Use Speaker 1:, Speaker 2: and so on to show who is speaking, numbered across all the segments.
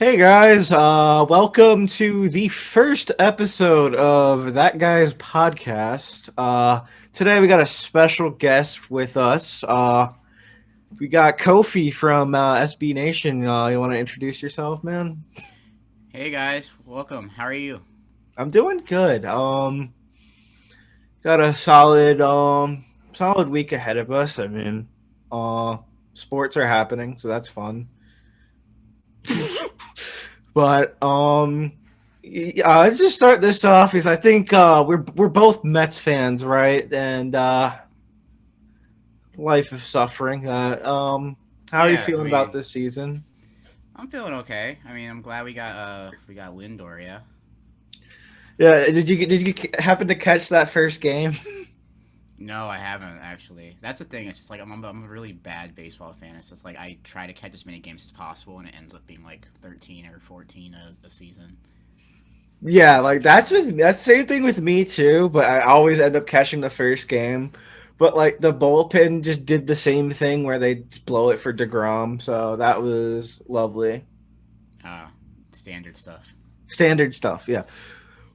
Speaker 1: Hey guys, welcome to the first episode of That Guy's podcast. Today we got a special guest with us. We got Kofi from SB Nation. You want to introduce yourself, man?
Speaker 2: Hey guys, welcome. How are you?
Speaker 1: I'm doing good. Got a solid week ahead of us. Uh, sports are happening, so that's fun. But let's just start this off because I think we're both Mets fans, right? And life of suffering. How are you
Speaker 2: Yeah, I
Speaker 1: feeling about
Speaker 2: mean,
Speaker 1: this season?
Speaker 2: I'm feeling okay. I mean, I'm glad we got Lindor. Yeah.
Speaker 1: Yeah, did you happen to catch that first game?
Speaker 2: No, I haven't actually. That's the thing. It's just like I'm a really bad baseball fan. It's just like I try to catch as many games as possible, and it ends up being like 13 or 14 a season.
Speaker 1: Yeah, like that's the same thing with me too. But I always end up catching the first game. But like the bullpen just did the same thing where they just blow it for Degrom, so that was lovely.
Speaker 2: Uh, Standard stuff.
Speaker 1: Standard stuff, yeah.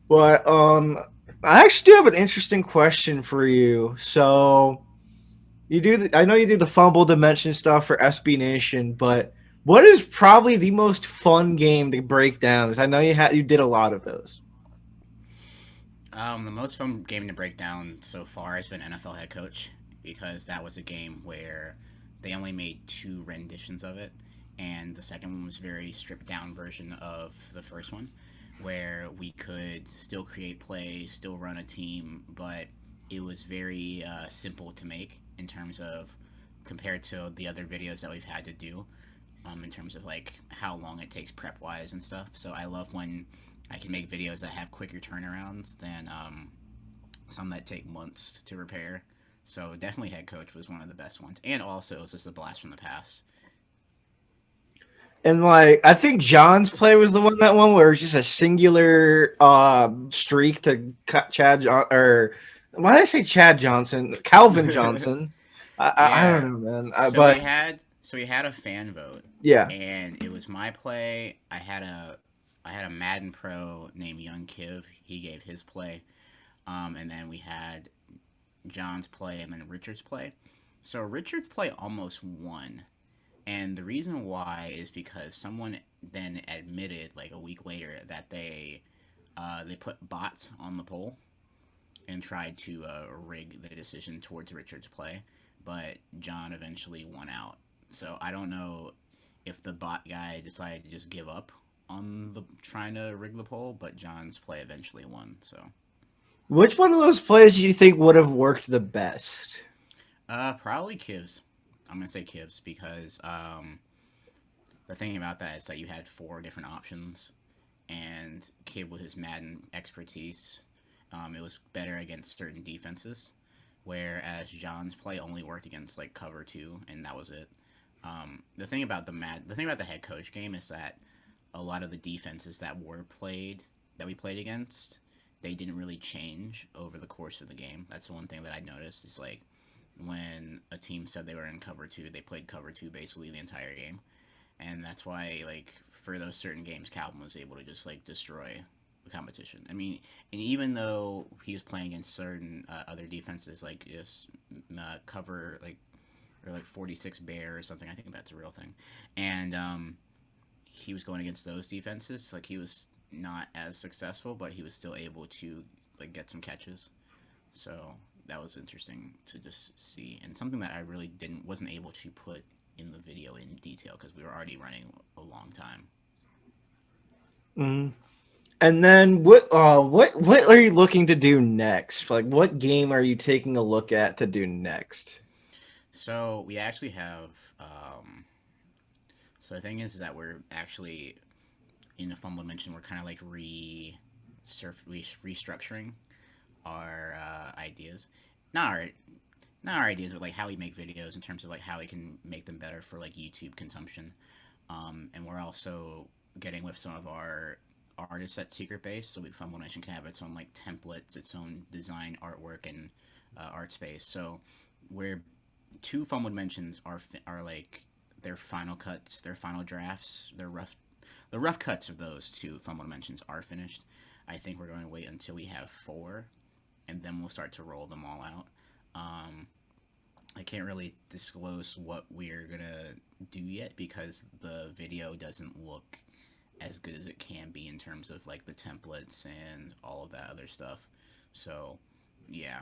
Speaker 1: But I actually do have an interesting question for you. So I know you do the Fumble Dimension stuff for SB Nation, but what is probably the most fun game to break down? Because I know you did a lot of those.
Speaker 2: The most fun game to break down so far has been NFL Head Coach because that was a game where they only made two renditions of it, and the second one was a very stripped down version of the first one, where we could still create plays, still run a team, but it was very simple to make in terms of compared to the other videos that we've had to do in terms of like how long it takes prep wise and stuff. So I love when I can make videos that have quicker turnarounds than some that take months to repair. So definitely Head Coach was one of the best ones, and also it was just a blast from the past.
Speaker 1: And like I think John's play was the one where it was just a singular streak to cut or why did I say Chad Johnson? Calvin Johnson. I don't
Speaker 2: Yeah.
Speaker 1: know, man.
Speaker 2: So
Speaker 1: But
Speaker 2: we had a fan vote,
Speaker 1: yeah.
Speaker 2: and it was my play. I had a Madden Pro named Young Kiv. He gave his play, and then we had John's play and then Richard's play. So Richard's play almost won, and the reason why is because someone then admitted like a week later that they put bots on the poll and tried to rig the decision towards Richard's play, but John eventually won out. So I don't know if the bot guy decided to just give up on the trying to rig the poll, but John's play eventually won. So
Speaker 1: Which one of those plays do you think would have worked the best?
Speaker 2: probably Kivs. I'm gonna say Kivs because the thing about that is that you had four different options, and Kiv with his Madden expertise, it was better against certain defenses, whereas John's play only worked against like cover two, and that was it. The thing about the head coach game is that a lot of the defenses that we played against, they didn't really change over the course of the game. That's the one thing that I noticed is like when a team said they were in cover two, they played cover two basically the entire game, and that's why like for those certain games, Calvin was able to just like destroy the competition. I mean, and even though he was playing against certain other defenses like just cover like or like 46 bear or something, I think that's a real thing, and he was going against those defenses. Like he was not as successful, but he was still able to like get some catches. So that was interesting to just see, and something that I really didn't wasn't able to put in the video in detail because we were already running a long time.
Speaker 1: Mm. And then what are you looking to do next? Like what game are you taking a look at to do next?
Speaker 2: So we actually have. So the thing is that we're actually in the Fumble Dimension. We're kind of like restructuring our ideas. Not our not our ideas, but like how we make videos in terms of like how we can make them better for like YouTube consumption. And we're also getting with some of our artists at Secret Base, so Fumble Nation can have its own like templates, its own design, artwork, and art space. So where two Fumble Dimensions are like their final cuts, their final drafts, their The rough cuts of those two Fumble Dimensions are finished. I think we're going to wait until we have four, and then we'll start to roll them all out. Um, I can't really disclose what we're gonna do yet because the video doesn't look as good as it can be in terms of like the templates and all of that other stuff. So, yeah,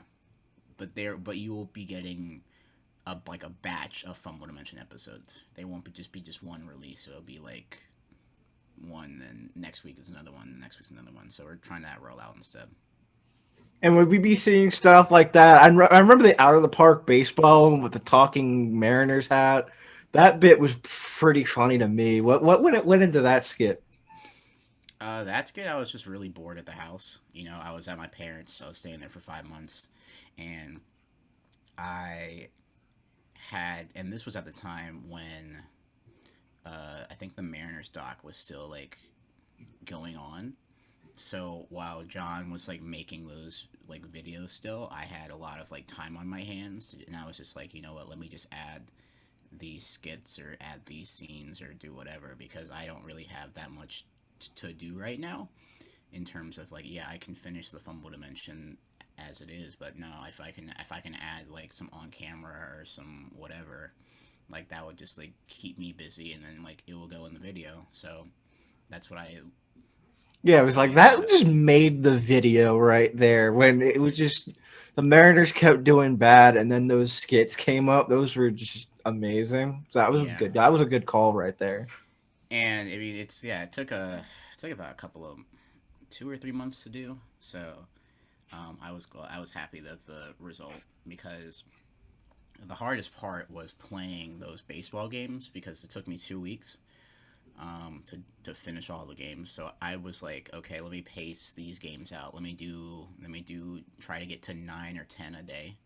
Speaker 2: but you will be getting a batch of Fumble Dimension episodes. They won't be just one release. It'll be like one, and next week is another one, and next week's another one. So we're trying that roll out instead.
Speaker 1: And would we be seeing stuff like that? I remember the out of the park baseball with the talking Mariners hat. That bit was pretty funny to me. What went into that skit?
Speaker 2: That's good. I was just really bored at the house. I was at my parents'. I was staying there for 5 months, and I and this was at the time when I think the Mariners doc was still like going on. So while John was like making those like videos still, I had a lot of like time on my hands, and I was just like, you know what, let me just add these skits or add these scenes or do whatever because I don't really have that much to do right now in terms of like, yeah, I can finish the Fumble Dimension as it is, but no, if I can add like some on camera or some whatever, like that would just like keep me busy, and then like it will go in the video. So that's what I
Speaker 1: Yeah, it
Speaker 2: that's
Speaker 1: was
Speaker 2: what I
Speaker 1: like
Speaker 2: ended
Speaker 1: that
Speaker 2: up.
Speaker 1: just made the video right there when it was just the Mariners kept doing bad and then those skits came up. Those were just amazing. So that was
Speaker 2: Yeah,
Speaker 1: good. That was a good call right there.
Speaker 2: and I mean it's yeah, it took about a couple of 2 or 3 months to do. So I was happy that the result because the hardest part was playing those baseball games because it took me 2 weeks to finish all the games. So I was like, okay, let me pace these games out. Let me do try to get to 9 or 10 a day.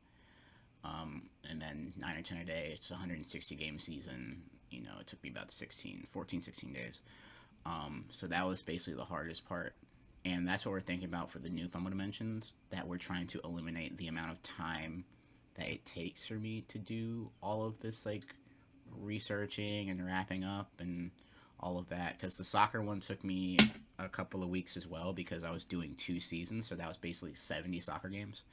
Speaker 2: And then 9 or 10 a day. It's a 160 game season. It took me about 16 days. So that was basically the hardest part. And that's what we're thinking about for the new Fumble Dimensions, that we're trying to eliminate the amount of time that it takes for me to do all of this like researching and wrapping up and all of that, because the soccer one took me a couple of weeks as well because I was doing 2 seasons, so that was basically 70 soccer games.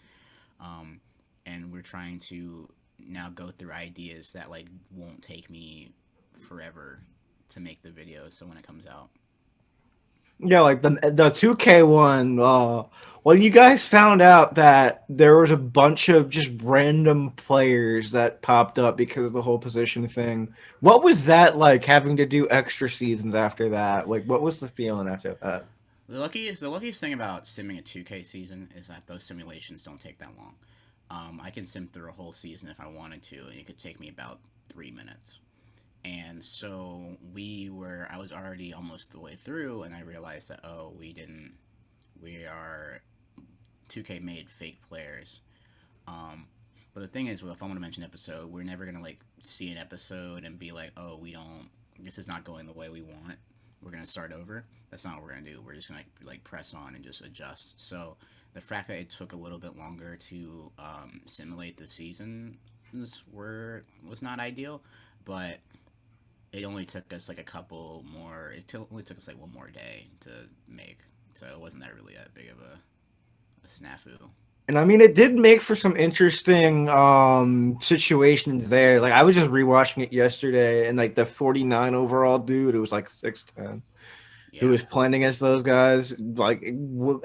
Speaker 2: um, and we're trying to now go through ideas that like won't take me forever to make the video, so when it comes out.
Speaker 1: Yeah, like the 2K one. When you guys found out that there was a bunch of just random players that popped up because of the whole position thing, what was that like having to do extra seasons after that? Like, what was the feeling after that?
Speaker 2: The luckiest thing about simming a 2K season is that those simulations don't take that long. I can sim through a whole season if I wanted to, and it could take me about 3 minutes. And so I was already almost the way through, and I realized that, oh, we are 2K made fake players. Um, but the thing is, with a Fumble Dimension episode, we're never gonna like see an episode and be like, oh, we don't, this is not going the way we want. We're gonna start over. That's not what we're gonna do. We're just gonna like press on and just adjust. So the fact that it took a little bit longer to simulate the seasons was not ideal, but it only took us like a couple more. Only took us like one more day to make, so it wasn't that really that big of a snafu.
Speaker 1: And I mean, it did make for some interesting situations there. Like I was just rewatching it yesterday, and like the 49 overall dude, it was like 6'10", who
Speaker 2: Yeah,
Speaker 1: was playing against those guys. Like,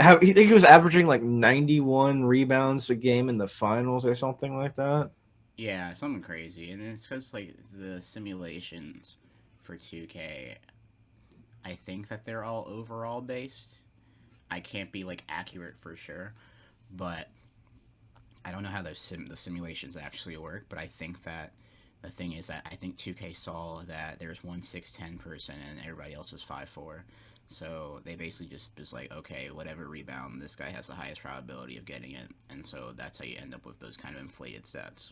Speaker 1: how he think he was averaging like 91 rebounds a game in the finals or something like that.
Speaker 2: yeah, something crazy, and it's because like the simulations for 2K, I think that they're all overall based. I can't be like accurate for sure, but I don't know how the simulations actually work. But I think that the thing is that I think 2K saw that there's one 6'10" person and everybody else was 5'4". So they basically just like, okay, whatever rebound, this guy has the highest probability of getting it, and so that's how you end up with those kind of inflated stats.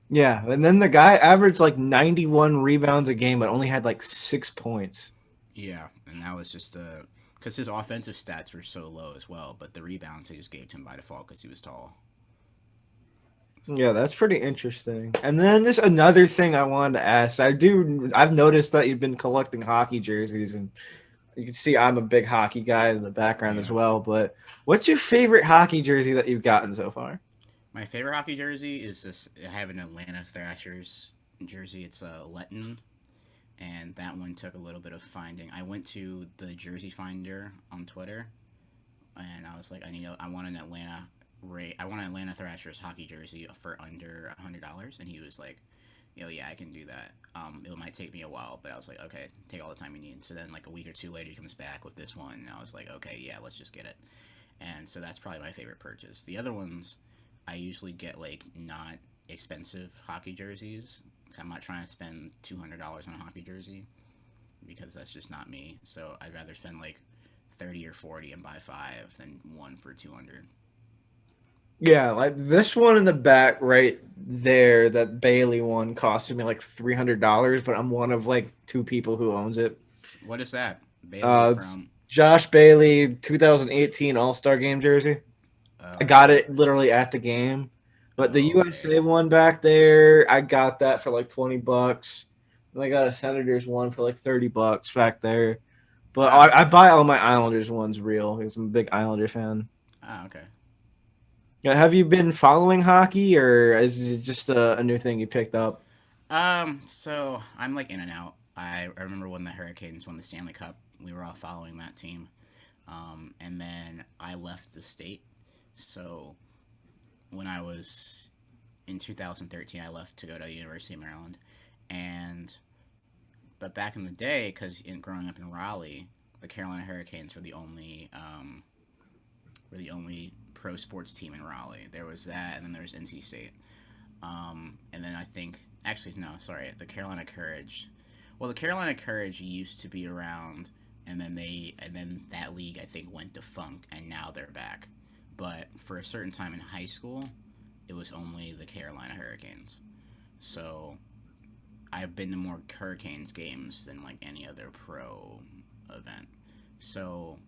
Speaker 1: Yeah, and then the guy averaged like 91 rebounds a game, but only had like 6 points.
Speaker 2: Yeah, and that was just because his offensive stats were so low as well, but the rebounds they just gave to him by default because he was tall.
Speaker 1: Yeah, that's pretty interesting. And then there's another thing I wanted to ask. I've noticed that you've been collecting hockey jerseys, and You can see I'm a big hockey guy in the background as
Speaker 2: Yeah.
Speaker 1: well. But what's your favorite hockey jersey that you've gotten so far?
Speaker 2: My favorite hockey jersey is this. I have an Atlanta Thrashers jersey. It's a Letton, and that one took a little bit of finding. I went to the Jersey Finder on Twitter, and I was like, I want an Atlanta I want an Atlanta Thrashers hockey jersey for under $100, and he was like, yo, yeah, I can do that. It might take me a while, but I was like, okay, take all the time you need. So then, like a week or two later, he comes back with this one, and I was like, okay, yeah, let's just get it. And so that's probably my favorite purchase. The other ones, I usually get like not expensive hockey jerseys. I'm not trying to spend $200 on a hockey jersey because that's just not me. So I'd rather spend like 30 or 40 and buy five than one for 200.
Speaker 1: Yeah, like this one in the back right there, that Bailey one costed me like $300, but I'm one of like two people who owns it.
Speaker 2: What is that? Bailey
Speaker 1: It's
Speaker 2: from.
Speaker 1: Josh Bailey 2018 All-Star Game jersey. I got
Speaker 2: Okay.
Speaker 1: it literally at the game. But the
Speaker 2: Okay.
Speaker 1: USA one back there, I got that for like $20. And I got a Senators one for like $30 back there. But
Speaker 2: Ah,
Speaker 1: I
Speaker 2: okay.
Speaker 1: buy all my Islanders ones real because I'm a big Islander fan.
Speaker 2: Ah, okay.
Speaker 1: Yeah, have you been following hockey, or is it just a new thing you picked up?
Speaker 2: So I'm like in and out. I remember when the Hurricanes won the Stanley Cup, we were all following that team. And then I left the state. So when I was in 2013, I left to go to University of Maryland, and but back in the day, because in growing up in Raleigh, the Carolina Hurricanes were the only pro sports team in Raleigh. There was that, and then there was NC State. And then I think actually no, sorry, the Carolina Courage. Well, the Carolina Courage used to be around, and then that league I think went defunct, and now they're back. But for a certain time in high school, it was only the Carolina Hurricanes. So I've been to more Hurricanes games than like any other pro event. So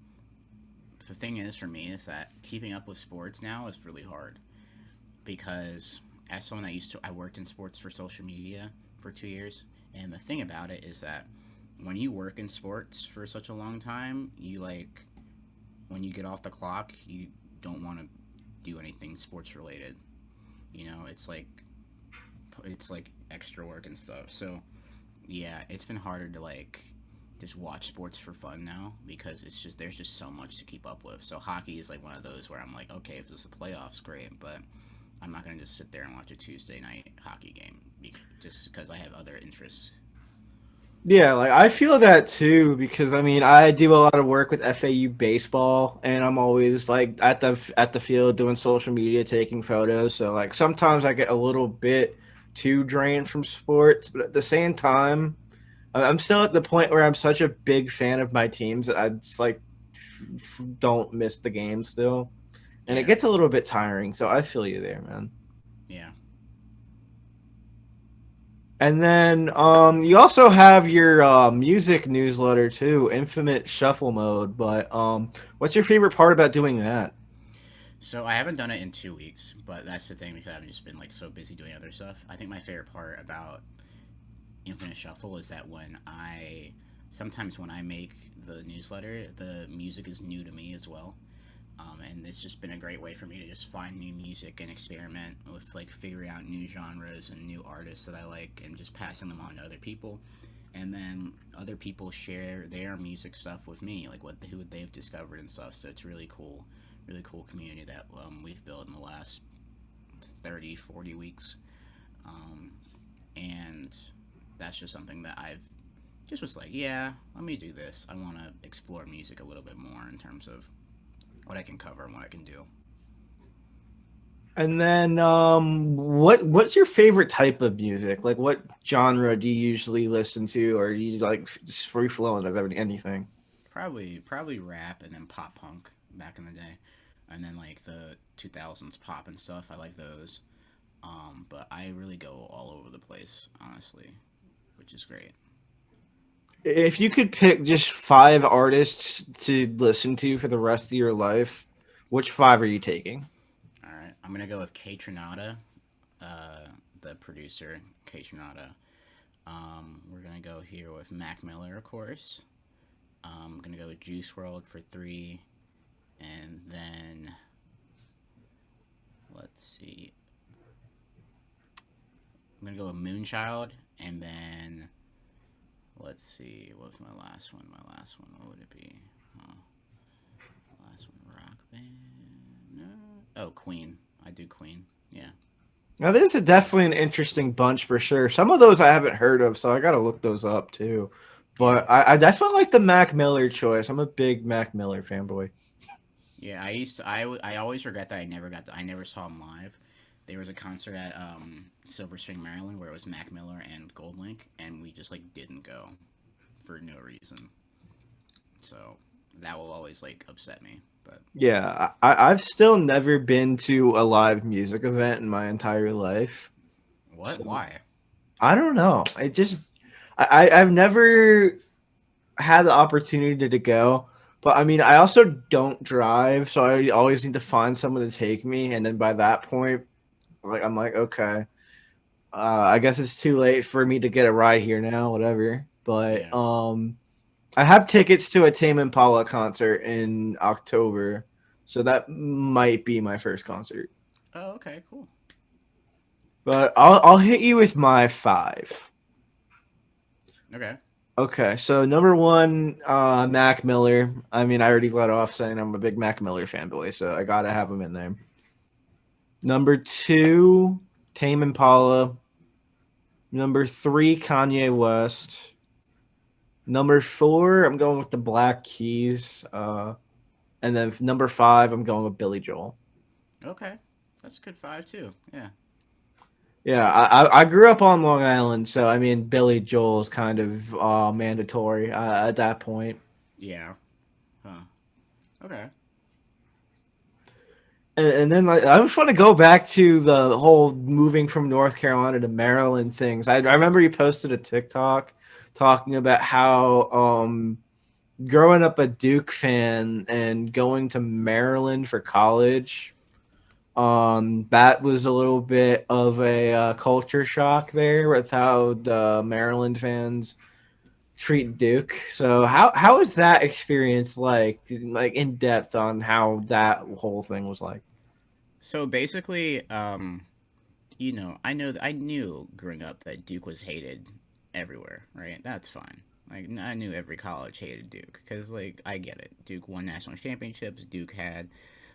Speaker 2: the thing is for me is that keeping up with sports now is really hard because as someone that I worked in sports for social media for 2 years, and the thing about it is that when you work in sports for such a long time, you like when you get off the clock, you don't want to do anything sports related. It's like extra work and stuff. So yeah, it's been harder to like just watch sports for fun now because it's just there's just so much to keep up with. So hockey is like one of those where I'm like, okay, if it's the playoffs, great, but I'm not gonna just sit there and watch a Tuesday night hockey game just because I have other interests.
Speaker 1: Yeah, like I feel that too because I mean I do a lot of work with FAU baseball and I'm always like at the field doing social media, taking photos. So like sometimes I get a little bit too drained from sports, but at the same time, I'm still at the point where I'm such a big fan of my teams that I just like don't miss the game still, and it
Speaker 2: Yeah,
Speaker 1: gets a little bit tiring. So I feel you there, man.
Speaker 2: yeah.
Speaker 1: And then you also have your music newsletter too, Infinite Shuffle Mode. But what's your favorite part about doing that?
Speaker 2: So I haven't done it in 2 weeks, but that's the thing because I've just been like so busy doing other stuff. I think my favorite part about Infinite Shuffle is that sometimes when I make the newsletter, the music is new to me as well. And it's just been a great way for me to just find new music and experiment with like figuring out new genres and new artists that I like and just passing them on to other people. And then other people share their music stuff with me, like who they've discovered and stuff. So it's really cool community that we've built in the last 30, 40 weeks. Um, and that's just something that I've just was like, yeah, let me do this. I want to explore music a little bit more in terms of what I can cover and what I can do.
Speaker 1: And then what's your favorite type of music? Like what genre do you usually listen to, or you like just free flowing of anything?
Speaker 2: Probably rap and then pop punk back in the day, and then like the 2000s pop and stuff. I like those. But I really go all over the place, honestly, which is great.
Speaker 1: If you could pick just five artists to listen to for the rest of your life, which five are you taking?
Speaker 2: All right, I'm gonna go with K Tronada, the producer K Tronada. We're gonna go here with Mac Miller, of course. I'm gonna go with Juice World for 3, and then let's see. I'm gonna go with Moonchild, and then let's see. What was my last one? My last one. What would it be? Huh. Last one. Rock band. No. Oh, Queen. I do Queen. Yeah.
Speaker 1: Now, there's definitely an interesting bunch for sure. Some of those I haven't heard of, so I got to look those up too.
Speaker 2: Yeah.
Speaker 1: But I definitely like the Mac Miller choice. I'm a big Mac Miller fanboy.
Speaker 2: Yeah, I always regret that I never saw him live. There was a concert at Silver Spring, Maryland, where it was Mac Miller and Goldlink, and we just like didn't go for no reason. So that will always like upset me. But
Speaker 1: Yeah, I've still never been to a live music event in my entire life.
Speaker 2: what?
Speaker 1: So
Speaker 2: Why?
Speaker 1: I don't know. I've never had the opportunity to go. But I mean, I also don't drive, so I always need to find someone to take me. And then by that point, I'm like, okay, I guess it's too late for me to get a ride here now, whatever. But
Speaker 2: Yeah.
Speaker 1: I have tickets to a Tame Impala concert in October, so that might be my first concert.
Speaker 2: Oh, okay, cool.
Speaker 1: But I'll hit you with my five.
Speaker 2: Okay.
Speaker 1: Okay, so number one, Mac Miller. I mean, I already let off saying I'm a big Mac Miller fanboy, so I gotta have him in there. Number two, Tame Impala. Number three, Kanye West. Number four, I'm going with the Black Keys. And then number five, I'm going with Billy Joel.
Speaker 2: Okay. That's a good 5 too. Yeah.
Speaker 1: Yeah, I grew up on Long Island, so I mean Billy Joel is kind of mandatory at that point.
Speaker 2: Yeah. Huh. Okay.
Speaker 1: And then like, I just want to go back to the whole moving from North Carolina to Maryland things. I remember you posted a TikTok talking about how growing up a Duke fan and going to Maryland for college, that was a little bit of a culture shock there with how the Maryland fans treat Duke. So how is that experience like in depth on how that whole thing was like?
Speaker 2: So basically, I knew growing up that Duke was hated everywhere, right? That's fine. Like I knew every college hated Duke because like I get it. Duke won national championships. Duke had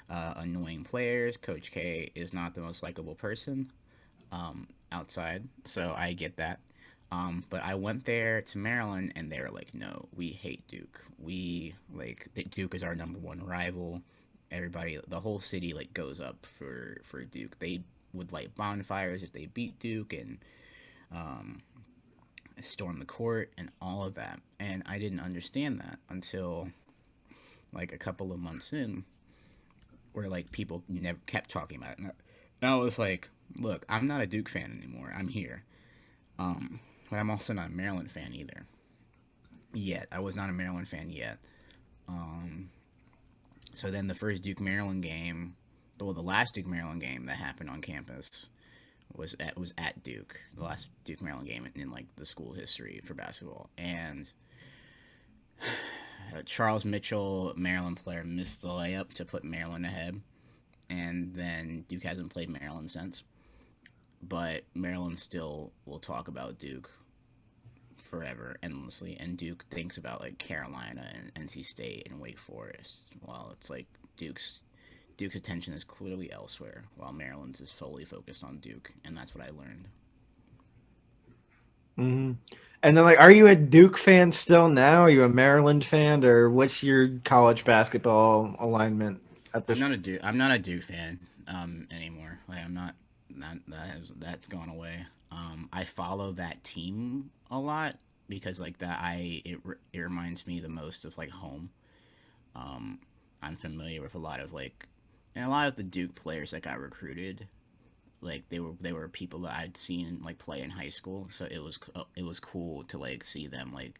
Speaker 2: annoying players. Coach K is not the most likable person outside, so I get that. But I went there to Maryland, and they were like, "No, we hate Duke. We like Duke is our number one rival. Everybody, the whole city, like goes up for Duke. They would light bonfires if they beat Duke, and um, storm the court, and all of that. And I didn't understand that until like a couple of months in, where like people never kept talking about it. And I was like, look, I'm not a Duke fan anymore. I'm here. But I'm also not a Maryland fan either. Yet. I was not a Maryland fan yet. Um, so then the first Duke Maryland game, well, the last Duke Maryland game that happened on campus was at Duke, the last Duke Maryland game in like the school history for basketball, and Charles Mitchell, Maryland player, missed the layup to put Maryland ahead, and then Duke hasn't played Maryland since. But Maryland still will talk about Duke forever, endlessly, and Duke thinks about like Carolina and NC State and Wake Forest. While it's like Duke's attention is clearly elsewhere, while Maryland's is fully focused on Duke, and that's what I learned.
Speaker 1: Hmm. And then, like, are you a Duke fan still now? Are you a Maryland fan, or what's your college basketball alignment at this?
Speaker 2: I'm not a Duke fan anymore. Like I'm not. That's gone away. I follow that team a lot because like it reminds me the most of like home. Um, I'm familiar with a lot of like and a lot of the Duke players that got recruited. Like they were people that I'd seen like play in high school, so it was cool to like see them like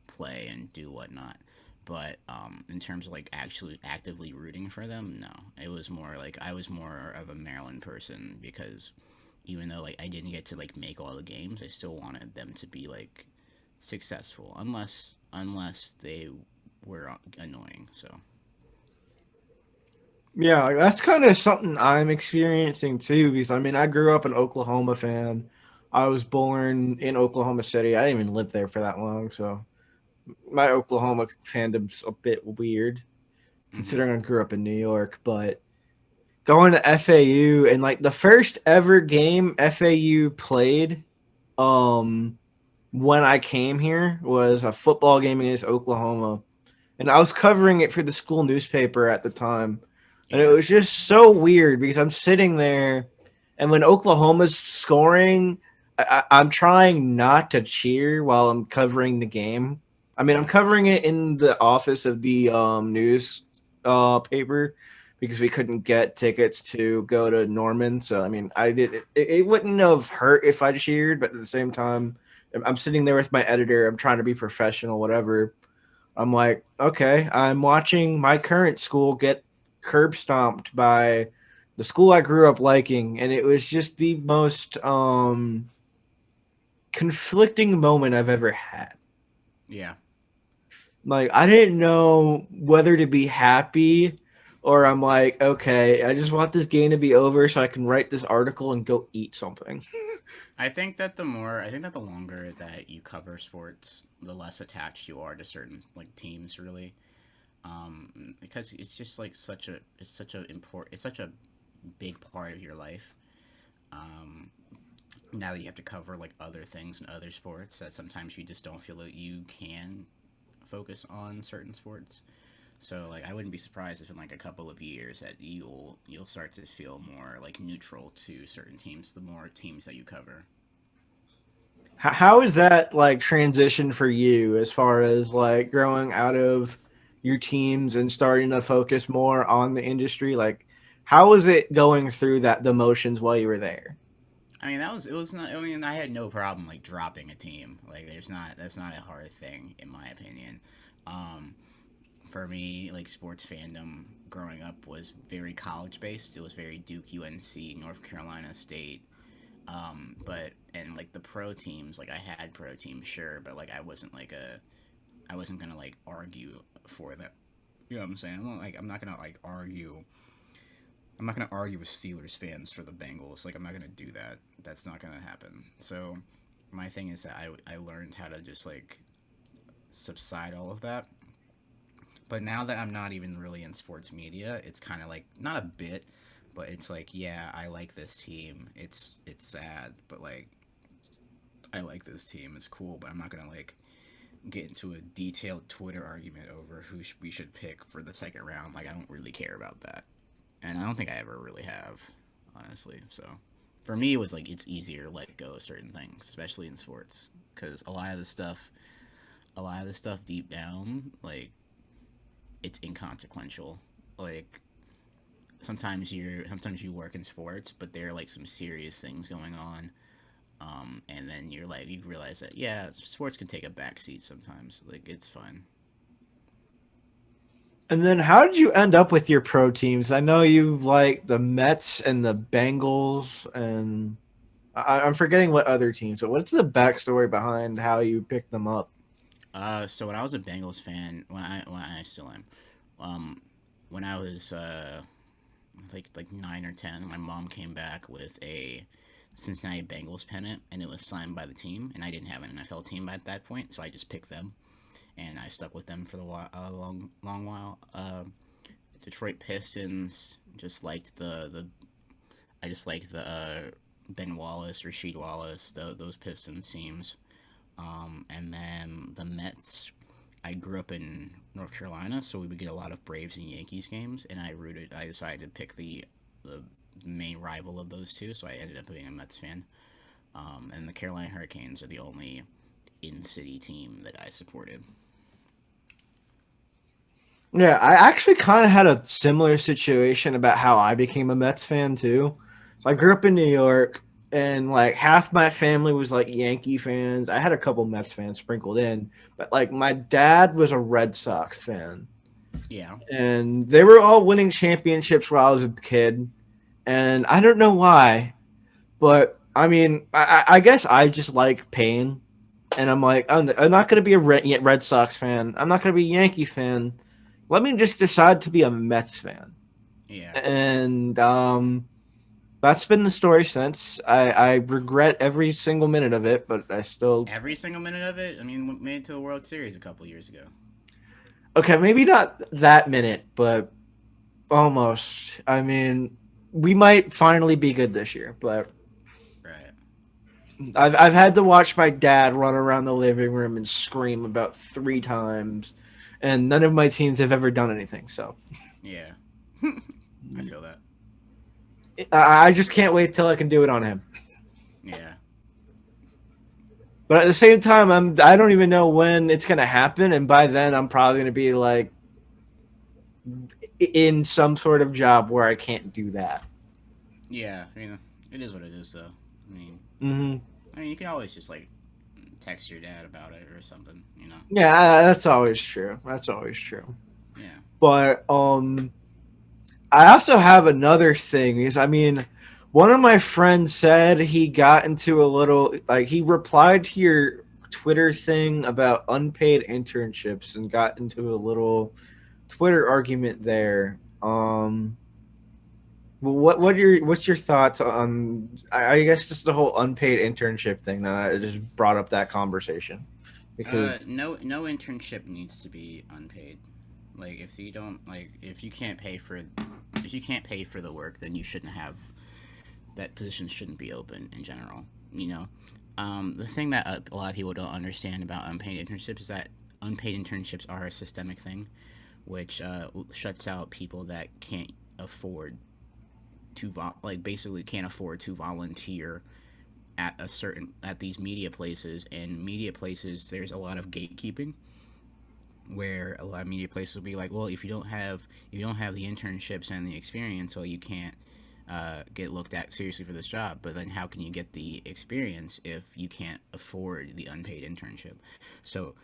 Speaker 2: play and do whatnot. But in terms of like actually actively rooting for them, no. It was more like I was more of a Maryland person because even though like I didn't get to like make all the games, I still wanted them to be like successful. unless they were annoying. So
Speaker 1: Yeah, like, that's kind of something I'm experiencing too. Because I mean, I grew up an Oklahoma fan. I was born in Oklahoma City. I didn't even live there for that long, so my Oklahoma fandom's a bit weird
Speaker 2: hmm
Speaker 1: considering I grew up in New York. But going to FAU and like the first ever game FAU played, um, when I came here was a football game against Oklahoma, and I was covering it for the school newspaper at the time. And it
Speaker 2: yeah,
Speaker 1: was just so weird because I'm sitting there, and when Oklahoma's scoring, I'm trying not to cheer while I'm covering the game. I mean, I'm
Speaker 2: yeah,
Speaker 1: covering it in the office of the news paper because we couldn't get tickets to go to Norman. So I mean, I did it wouldn't have hurt if I cheered, but at the same time, I'm sitting there with my editor. I'm trying to be professional, whatever. I'm like, okay, I'm watching my current school get curb stomped by the school I grew up liking, and it was just the most conflicting moment I've ever had.
Speaker 2: yeah.
Speaker 1: Like, I didn't know whether to be happy or I'm like, okay, I just want this game to be over so I can write this article and go eat something.
Speaker 2: I think that the longer that you cover sports, the less attached you are to certain like teams, really. Because it's just like it's such a big part of your life. Um, Now that you have to cover like other things and other sports, that sometimes you just don't feel that you can focus on certain sports. So like I wouldn't be surprised if in like a couple of years that you'll start to feel more like neutral to certain teams the more teams that you cover.
Speaker 1: How is that like transition for you as far as like growing out of your teams and starting to focus more on the industry? Like, how was it going through that the motions while you were there?
Speaker 2: I mean that was it was not I mean I had no problem like dropping a team. Like there's not that's not a hard thing in my opinion. Um for me, like sports fandom growing up was very college based. It was very Duke, UNC, North Carolina State. But and like the pro teams, like I had pro teams, sure, but like I wasn't gonna like argue for that. You know what I'm saying? I'm not gonna like argue. I'm not gonna argue with Steelers fans for the Bengals. Like I'm not gonna do that. That's not gonna happen. So my thing is that I learned how to just like subside all of that. But now that I'm not even really in sports media, it's kind of like not a bit, but it's like yeah, I like this team. It's sad, but like I like this team. It's cool, but I'm not gonna like get into a detailed Twitter argument over we should pick for the second round. Like I don't really care about that, and I don't think I ever really have, honestly. So for me, it was like it's easier to let go of certain things, especially in sports, because a lot of the stuff deep down, like it's inconsequential. Like sometimes you work in sports, but there are like some serious things going on. And then you realize that yeah, sports can take a backseat sometimes. Like it's fun.
Speaker 1: And then how did you end up with your pro teams? I know you like the Mets and the Bengals, and I'm forgetting what other teams. So what's the backstory behind how you picked them up?
Speaker 2: So when I was a Bengals fan, when I still am, um, when I was like 9 or 10, my mom came back with a Cincinnati Bengals pennant, and it was signed by the team, and I didn't have an NFL team at that point, so I just picked them, and I stuck with them for a long while. Detroit Pistons just liked the I just liked the Ben Wallace, Rasheed Wallace, those Pistons teams. And then the Mets. I grew up in North Carolina, so we would get a lot of Braves and Yankees games, and I decided to pick the main rival of those two, so I ended up being a Mets fan. And the Carolina Hurricanes are the only in city team that I supported.
Speaker 1: Yeah, I actually kind of had a similar situation about how I became a Mets fan too. So I grew up in New York, and like half my family was like Yankee fans. I had a couple Mets fans sprinkled in, but like my dad was a Red Sox fan,
Speaker 2: Yeah,
Speaker 1: and they were all winning championships while I was a kid. And I don't know why, but I mean, I guess I just like pain. And I'm like, I'm not going to be a Red Sox fan. I'm not going to be a Yankee fan. Let me just decide to be a Mets fan.
Speaker 2: Yeah.
Speaker 1: And that's been the story since. I regret every single minute of it, but I still.
Speaker 2: Every single minute of it. I mean, we made it to the World Series a couple years ago.
Speaker 1: Okay, maybe not that minute, but almost. I mean, we might finally be good this year, but
Speaker 2: Right.
Speaker 1: I've had to watch my dad run around the living room and scream about 3 times, and none of my teams have ever done anything. So
Speaker 2: Yeah. I feel that.
Speaker 1: I just can't wait till I can do it on him.
Speaker 2: Yeah.
Speaker 1: But at the same time, I don't even know when it's gonna happen, and by then I'm probably gonna be like in some sort of job where I can't do that.
Speaker 2: Yeah. I mean, it is what it is, though. I mean,
Speaker 1: Hmm.
Speaker 2: you can always just like text your dad about it or something. You know.
Speaker 1: Yeah, that's always true. That's always true.
Speaker 2: Yeah.
Speaker 1: But I also have another thing. Is I mean, one of my friends said he got into a little like he replied to your Twitter thing about unpaid internships and got into a little Twitter argument there. What's your thoughts on I guess just the whole unpaid internship thing that I just brought up that conversation because
Speaker 2: No internship needs to be unpaid. Like if you don't like if you can't pay for the work, then you shouldn't have that position shouldn't be open in general. You know, the thing that a lot of people don't understand about unpaid internships is that unpaid internships are a systemic thing, which shuts out people that can't afford to like basically can't afford to volunteer at these media places. And media places, there's a lot of gatekeeping where a lot of media places will be like, well, if you don't have the internships and the experience, well, you can't get looked at seriously for this job. But then how can you get the experience if you can't afford the unpaid internship? So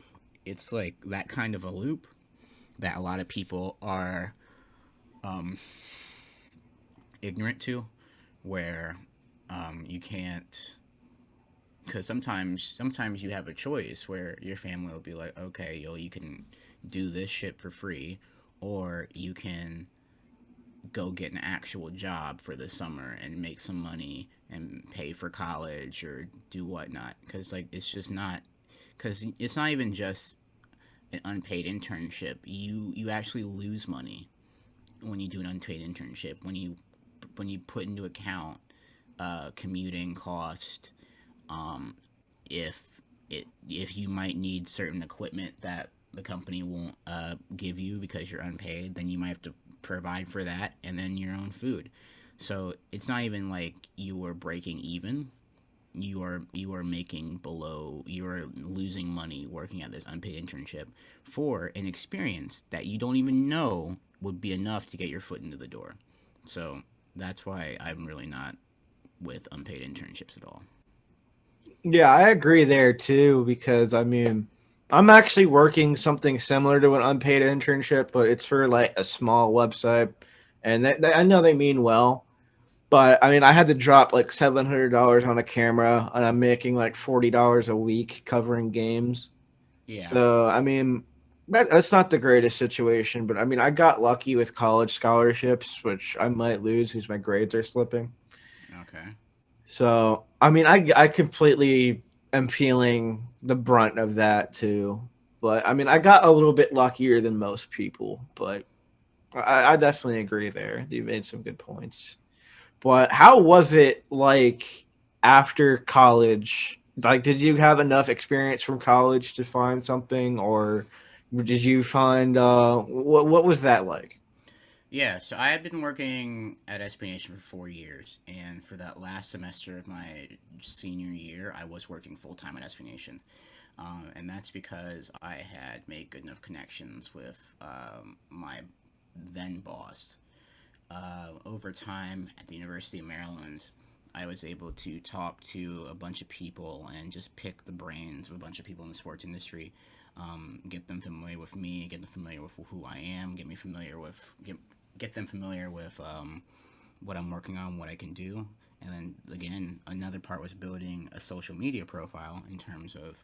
Speaker 2: it's like that kind of a loop that a lot of people are um, ignorant to, where you can't, because sometimes you have a choice where your family will be like, okay, yo, you can do this shit for free, or you can go get an actual job for the summer and make some money and pay for college or do whatnot. Because like it's not even just an unpaid internship. You actually lose money when you do an unpaid internship, when you put into account commuting cost, um, if if you might need certain equipment that the company won't give you because you're unpaid, then you might have to provide for that, and then your own food. So it's not even like you are breaking even. You are making below. You are losing money working at this unpaid internship for an experience that you don't even know would be enough to get your foot into the door. So that's why I'm really not with unpaid internships at all.
Speaker 1: yeah, I agree there too because I mean, I'm actually working something similar to an unpaid internship, but it's for like a small website, and I know they mean well, but I mean, I had to drop like $700 on a camera, and I'm making like $40 a week covering games.
Speaker 2: Yeah.
Speaker 1: So I mean, that's not the greatest situation, but I mean, I got lucky with college scholarships, which I might lose because my grades are slipping.
Speaker 2: Okay.
Speaker 1: So I mean, I completely am feeling the brunt of that too. But I mean, I got a little bit luckier than most people, but I definitely agree there. You made some good points. But how was it like after college? Like, did you have enough experience from college to find something, or did you find what was that like?
Speaker 2: Yeah, so I have been working at SB Nation for 4 years, and for that last semester of my senior year, I was working full time at SB Nation, and that's because I had made good enough connections with my then boss. Over time at the University of Maryland, I was able to talk to a bunch of people and just pick the brains of a bunch of people in the sports industry, get them familiar with me, get them familiar with who I am, get them familiar with what I'm working on, what I can do, and then again, another part was building a social media profile in terms of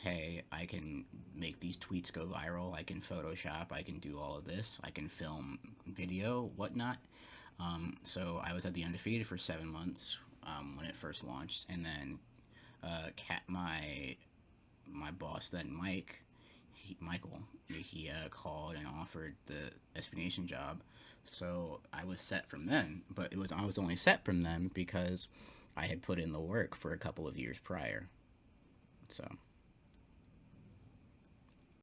Speaker 2: hey, I can make these tweets go viral. I can Photoshop. I can do all of this. I can film video, whatnot. So I was at the Undefeated for 7 months when it first launched, and then my boss then Michael, he called and offered the SB Nation job. So I was set from then, but I was only set from then because I had put in the work for a couple of years prior. So